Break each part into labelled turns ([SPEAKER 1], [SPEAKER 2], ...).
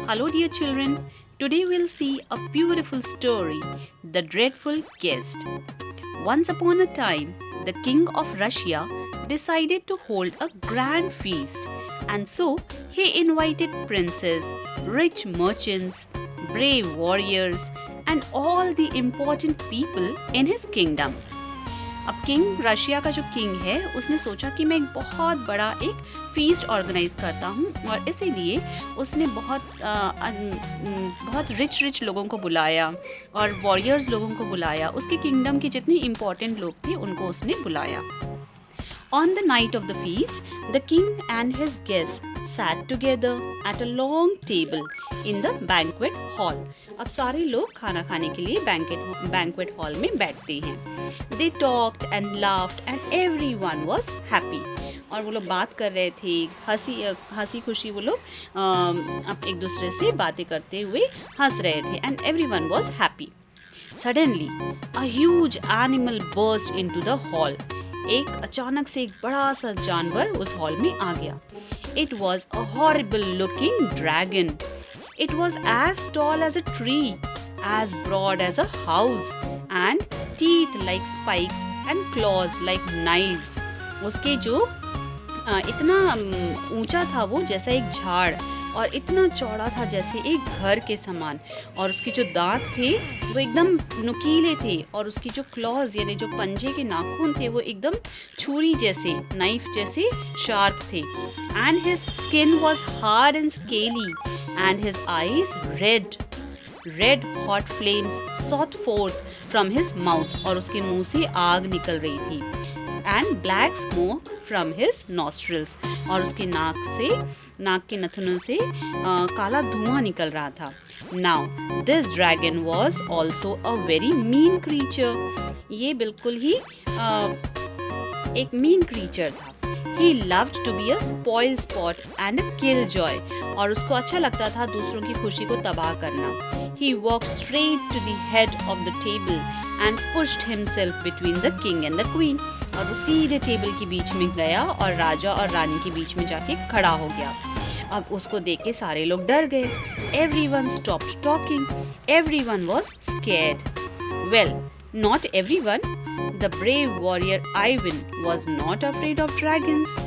[SPEAKER 1] Hello dear children, today we'll see a beautiful story, The Dreadful Guest. Once upon a time, the king of Russia decided to hold a grand feast, and so he invited princes, rich merchants, brave warriors and all the important people in his kingdom. अब king Russia का जो king है उसने सोचा कि मैं एक बहुत बड़ा एक फीस्ट ऑर्गेनाइज करता हूँ और इसीलिए उसने बहुत रिच लोगों को बुलाया और वॉरियर्स लोगों को बुलाया। उसके किंगडम के जितने इम्पोर्टेंट लोग थे उनको उसने बुलाया। On the night of the feast, the king and his guests sat together at a long table in the banquet hall. अब सारे लोग खाना खाने के लिए banquet hall में बैठते हैं। They talked and laughed and everyone was happy. और वो लोग बात कर रहे थे, हंसी खुशी वो लोग अब एक दूसरे से बातें करते हुए हंस रहे थे and everyone was happy. Suddenly, a huge animal burst into the hall. एक अचानक से एक बड़ा सा जानवर उस हॉल में आ गया। It was a horrible looking dragon. It was as tall as a tree, as broad as a house, and teeth like spikes and claws like knives. उसके जो इतना ऊंचा था वो जैसा एक झाड़ और इतना चौड़ा था जैसे एक घर के समान, और उसके जो दांत थे वो एकदम नुकीले थे और उसकी जो क्लॉज यानी जो पंजे के नाखून थे वो एकदम छुरी जैसे, नाइफ जैसे शार्प थे। And his skin was hard and scaly and his eyes red hot flames shot forth from his mouth, और उसके मुंह से आग निकल रही थी। And black smoke from his nostrils, और उसके नाक के नथनों से काला धुआं निकल रहा था। Now this dragon was also a very mean creature. ये बिल्कुल ही एक मीन क्रीचर था। He loved to be a spoil sport and a killjoy, और उसको अच्छा लगता था दूसरों की खुशी को तबाह करना। He walked straight to the head of the table and pushed himself between the king and the queen, और वो सीधे टेबल के बीच में गया और राजा और रानी के बीच में जाके खड़ा हो गया। अब उसको देख के सारे लोग डर गए। Everyone stopped talking. Everyone was scared. Well, not everyone. The brave warrior Ivan was not afraid of dragons.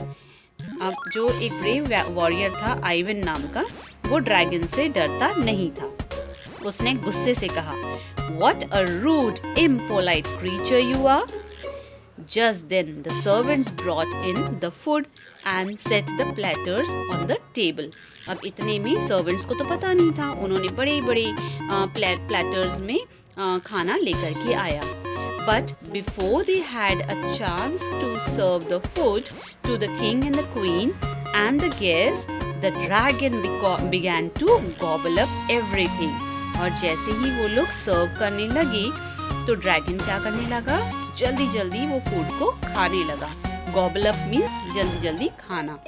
[SPEAKER 1] अब जो एक ब्रेव वॉरियर था आइवन नाम का, वो ड्रैगन से डरता नहीं था। उसने गुस्से से कहा, What a rude, impolite creature you are. Just then the servants brought in the food and set the platters on the table. अब इतने में सर्वेंट्स को तो पता नहीं था, उन्होंने बड़े प्लेटर्स में खाना लेकर के आया। But before they had a chance to serve the food to the king and the queen and the guests, the dragon began to gobble up everything. और जैसे ही वो लोग सर्व करने लगे तो ड्रैगन क्या करने लगा, जल्दी वो फूड को खाने लगा। Gobble up means जल्दी खाना।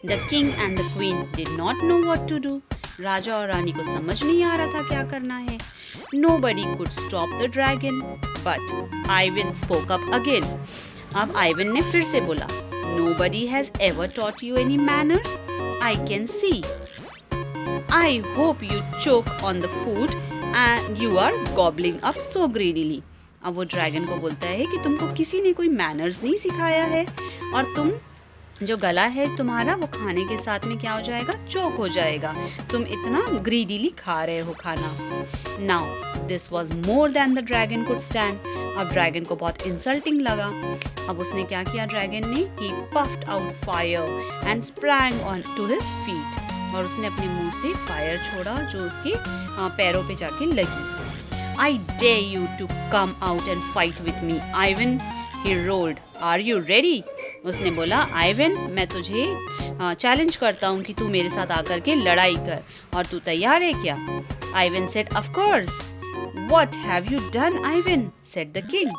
[SPEAKER 1] The king and the queen did not know what to do. राजा और रानी को समझ नहीं आ रहा था क्या करना है। Nobody could stop the dragon, but Ivan spoke up again. अब आइवन ने फिर से बोला, Nobody has ever taught you any manners. I can see. I hope you choke on the food and you are gobbling up so greedily. अब वो dragon को बोलता है कि तुमको किसी ने कोई मैनर्स नहीं सिखाया है और तुम जो गला है तुम्हारा वो खाने के साथ में क्या हो जाएगा, चोक हो जाएगा। तुम इतना ग्रीडीली खा रहे हो खाना। Now this was more than the dragon could stand. अब ड्रैगन को बहुत इंसल्टिंग लगा। अब उसने क्या किया ड्रैगन ने, he puffed out fire and sprang on to his feet, और उसने अपने मुंह से फायर छोड़ा जो उसके पैरों पे जाके लगी। I dare you to come out and fight with me, Ivan. He roared. Are you ready? उसने बोला, आइवन मैं तुझे चैलेंज करता हूँ कि तू मेरे साथ आकर के लड़ाई कर, और तू तैयार है क्या? Ivan said, Of course. What have you done, Ivan? said the king.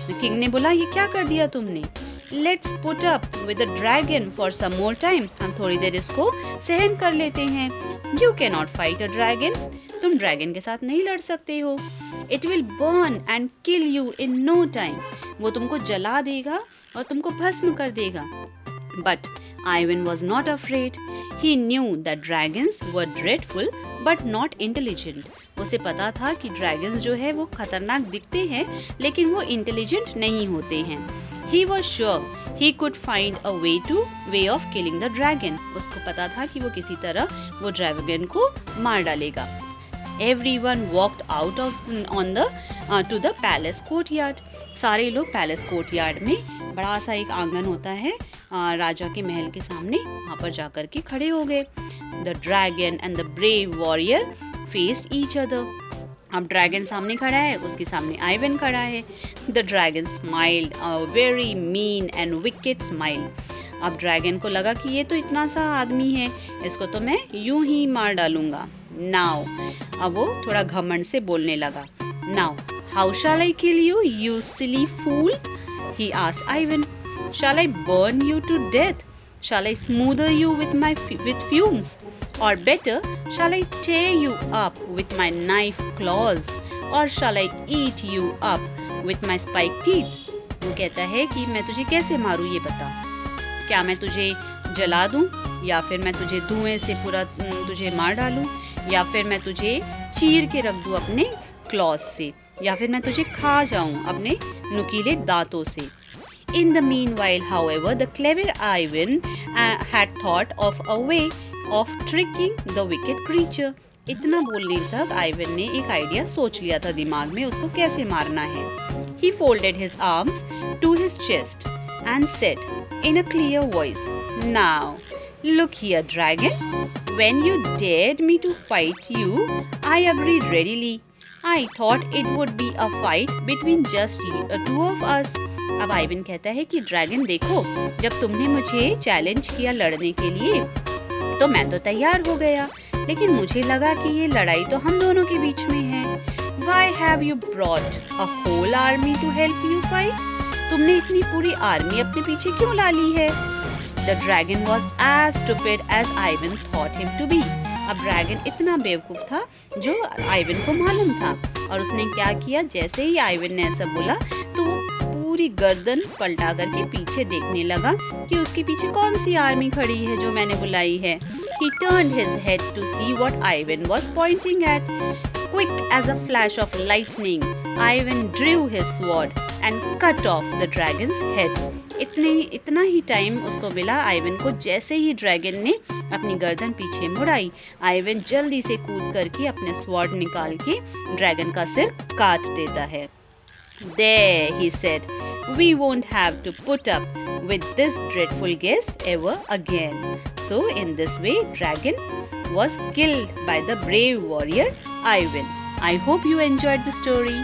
[SPEAKER 1] The king ने बोला, ये क्या कर दिया तुमने? Let's put up with the dragon for some more time. हम थोड़ी देर इसको सहन कर लेते हैं। You cannot fight a dragon. तुम ड्रैगन के साथ नहीं लड़ सकते हो। It will burn and kill you in no time. वो तुमको जला देगा और तुमको भस्म कर देगा। But Ivan was not afraid. He knew that dragons were dreadful but not intelligent. उसे पता था कि ड्रैगन्स जो है वो खतरनाक दिखते हैं लेकिन वो इंटेलिजेंट नहीं होते हैं. He was sure he could find a way of killing the dragon. उसको पता था कि वो किसी तरह वो ड्रैगन को मार डालेगा. Everyone walked out to the palace courtyard. सारे लोग पैलेस कोर्टयार्ड में, बड़ा सा एक आंगन होता है राजा के महल के सामने, वहाँ पर जाकर के खड़े हो गए. The dragon and the brave warrior faced each other. अब ड्रैगन सामने खड़ा है, उसके सामने आइवन खड़ा है. The dragon smiled a very mean and wicked smile. अब ड्रैगन को लगा कि ये तो इतना सा आदमी है, इसको तो मैं यूं ही मार डालूंगा. Now, अब वो थोड़ा घमंड से बोलने लगा. Now, how shall I kill you, you silly fool? He asked Ivan. Shall I burn you to death? Shall I smother you with fumes? Or better, shall I tear you up with my knife claws? Or shall I eat you up with my spiked teeth? वो कहता है कि मैं तुझे कैसे मारूं ये बता. क्या मैं तुझे जला दूं, या फिर मैं तुझे धुएं से पूरा तुझे मार डालूं, या फिर मैं तुझे चीर के रख दूं अपने क्लॉज से, या फिर मैं तुझे खा जाऊं अपने नुकीले दांतों से. In the meanwhile, however, the clever Ivan had thought of a way of tricking the wicked creature. इतना बोलने तक आइवन ने एक आइडिया सोच लिया था दिमाग में, उसको कैसे मारना है. He folded his arms to his chest and said in a clear voice, Now, look here, dragon. When you dared me to fight you, I agreed readily. I thought it would be a fight between just two of us. अब Ivan कहता है कि dragon देखो, जब तुमने मुझे challenge किया लड़ने के लिए तो मैं तो तैयार हो गया, लेकिन मुझे लगा कि ये लड़ाई तो हम दोनों के बीच में है. Why have you brought a whole army to help you fight? तुमने इतनी पूरी आर्मी अपने पीछे क्यों ला ली है? The dragon was as stupid as Ivan thought him to be. अब ड्रैगन इतना बेवकूफ था जो आइवन को मालूम था, और उसने क्या किया, जैसे ही आइवन ने ऐसा बोला तो वो पूरी गर्दन पलटा करके पीछे देखने लगा कि उसके पीछे कौन सी आर्मी खड़ी है जो मैंने बुलाई है. He turned his head to see what Ivan was pointing at. Quick as a flash of lightning, Ivan drew his sword and cut off the dragon's head. इतना ही टाइम उसको मिला आइवन को. जैसे ही ड्रैगन ने अपनी गर्दन पीछे मुड़ाई, आइवन जल्दी से कूद करके अपने स्वॉर्ड निकाल के ड्रैगन का सिर काट देता है. There, he said, we won't have to put up with this dreadful guest ever again. So in this way, dragon was killed by the brave warrior Ivan. I hope you enjoyed the story.